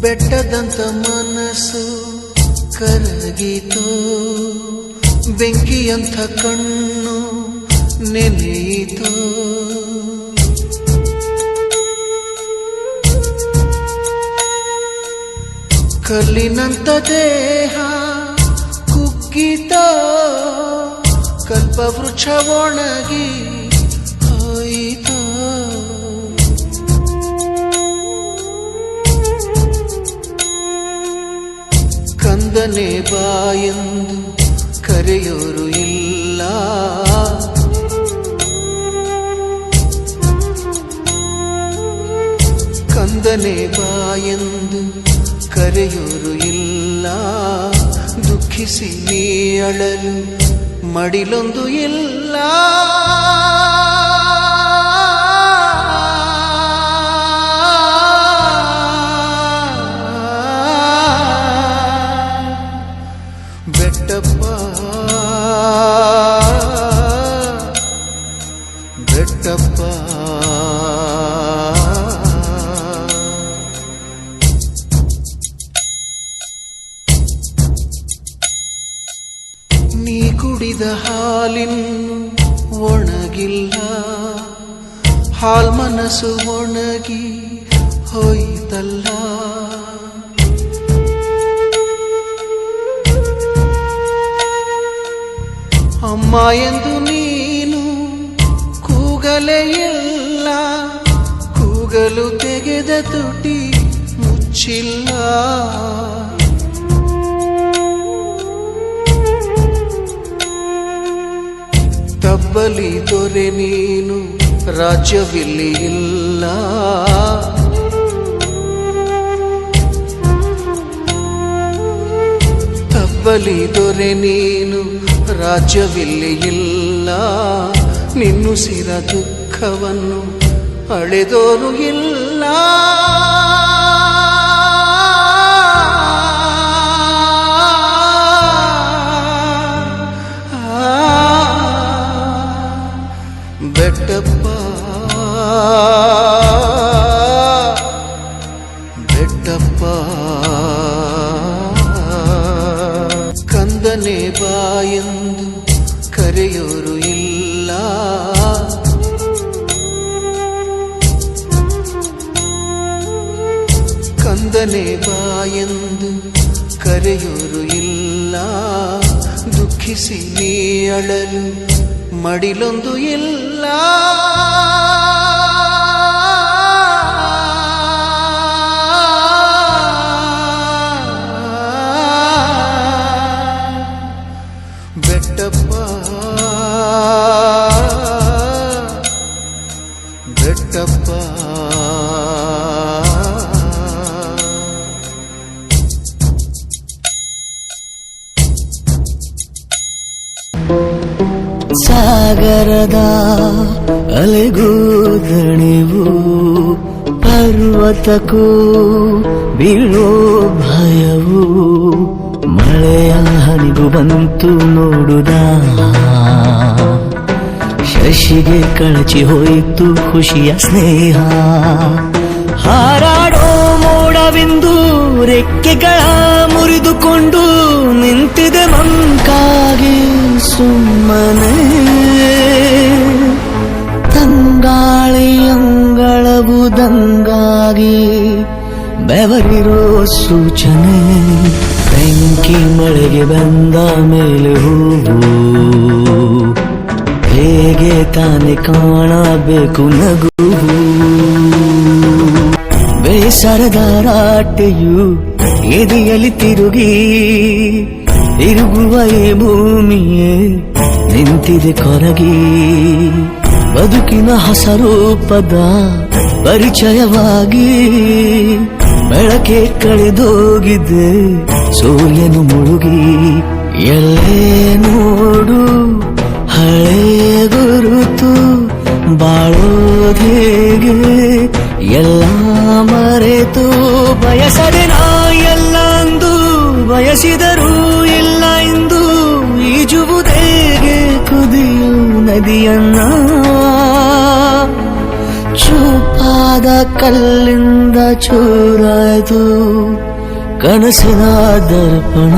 ಬೆಟ್ಟದಂತ ಮನಸ್ಸು ಕರಗಿತು, ಬೆಂಕಿಯಂಥ ಕಣ್ಣು ನೆನೆಯಿತು. ಕಲ್ಲಿನಂತ ದೇಹ ಕುಗ್ಗಿತ, ಕಲ್ಪವೃಕ್ಷ ಒಣಗಿ ಹೋಯಿತು. ಕಂದನೆ ಬಾಯೆಂದು ಕರೆಯೋರು ಇಲ್ಲ, ಕಂದನೆ ಬಾಯೆಂದು ಕರೆಯೋರು ಇಲ್ಲ. ದುಃಖಿಸಿ ನೀ ಅಳಲು ಮಡಿಲೊಂದು ಇಲ್ಲ. ಬೆಟ್ಟಪ್ಪ ಬೆಟ್ಟಪ್ಪ ನೀ ಕುಡಿದ ಹಾಲಿನ್ನು ಒಣಗಿಲ್ಲ, ಹಾಲ್ ಮನಸ್ಸು ಒಣಗಿ ಹೋಯಿತಲ್ಲ. ಅಮ್ಮ ಎಂದು ನೀನು ಕೂಗಲೇ ಇಲ್ಲ, ಕೂಗಲು ತೆಗೆದ ತುಟಿ ಮುಚ್ಚಿಲ್ಲ. ತಬ್ಬಲಿ ದೊರೆ ನೀನು ರಾಜ್ಯವಿಲ್ಲಿ ಇಲ್ಲ, ತಬ್ಬಲಿ ದೊರೆ ನೀನು ರಾಜ್ಯವಿಲ್ಲಿ ಇಲ್ಲ. ನಿನ್ನುಸಿರ ದುಃಖವನ್ನು ಅಳೆದೋರು ಇಲ್ಲ. ಬೆಟ್ಟಪ್ಪ ಬೆಟ್ಟಪ್ಪ ಕಂದನೆ ಬಾಯೆಂದು ಕರೆಯೋರು ಇಲ್ಲ, ಕಂದನೆ ಬಾಯೆಂದು ಕರೆಯೋರು ಇಲ್ಲ. ದುಃಖಿಸಿ ನೀ ಅಳಲು ಮಡಿಲೊಂದು ಇಲ್ಲ. ಬೆಟ್ಟಪ್ಪ ಬೆಟ್ಟಪ್ಪ ಸಾಗರದ ಅಲೆಗೂ ದಣಿವು, ಪರ್ವತಕ್ಕೂ ಬೀಳೋ ಭಯವು. ಮಳೆಯ ಹನಿಗೂ ಬಂತು ನೋಡುದ, ಶಶಿಗೆ ಕಳಚಿ ಹೋಯಿತು ಖುಷಿಯ ಸ್ನೇಹ. ಹಾರಾಡೋ ಮೋಡವಿಂದು ರೆಕ್ಕೆಗಳ ಮುರಿದುಕೊಂಡು ನಿಂತಿದೆ ಮಂಕಾಗಿ ಸುಮ್ಮನೆ. ತಂಗಾಳಿ ಅಂಗಳವು ದಂಗಾಗಿ ಬೆವರಿರೋ ಸೂಚನೆ. ಬೆಂಕಿ ಮಳೆಗೆ ಬಂದ ಮೇಲೆ ಹೂವು ಹೇಗೆ ತಾನೆ ಕಾಣಬೇಕು ನಗುವು. ಬೇಸರದ ರಾಟೆಯು ಎದೆಯಲ್ಲಿ ತಿರುಗಿ ತಿರುಗುವ ಈ ಭೂಮಿಯೇ ನಿಂತಿದೆ ಕೊರಗಿ. ಬದುಕಿನ ಹೊಸರೂಪದ ಪರಿಚಯವಾಗಿ ಬೆಳಕೆ ಕಳೆದೋಗಿದೆ ಸೂರ್ಯನು ಮುಳುಗಿ. ಎಲ್ಲೇ ನೋಡು ಹಳೆ ಗುರುತು, ಬಾಳೋದೇಗೆ ಎಲ್ಲ ಮರೆತು. ಬಯಸದೆ ನಾ ಎಲ್ಲ ಅಂದು ಬಯಸಿದರೂ ಇಲ್ಲ ಎಂದು ಈಜುವುದೇಗೆ ಕುದಿಯು ನದಿಯನ್ನ. ಚೂಪಾದ ಕಲ್ಲಿಂದ ಚೂರಾಯ್ತು ಕನಸಿನ ದರ್ಪಣ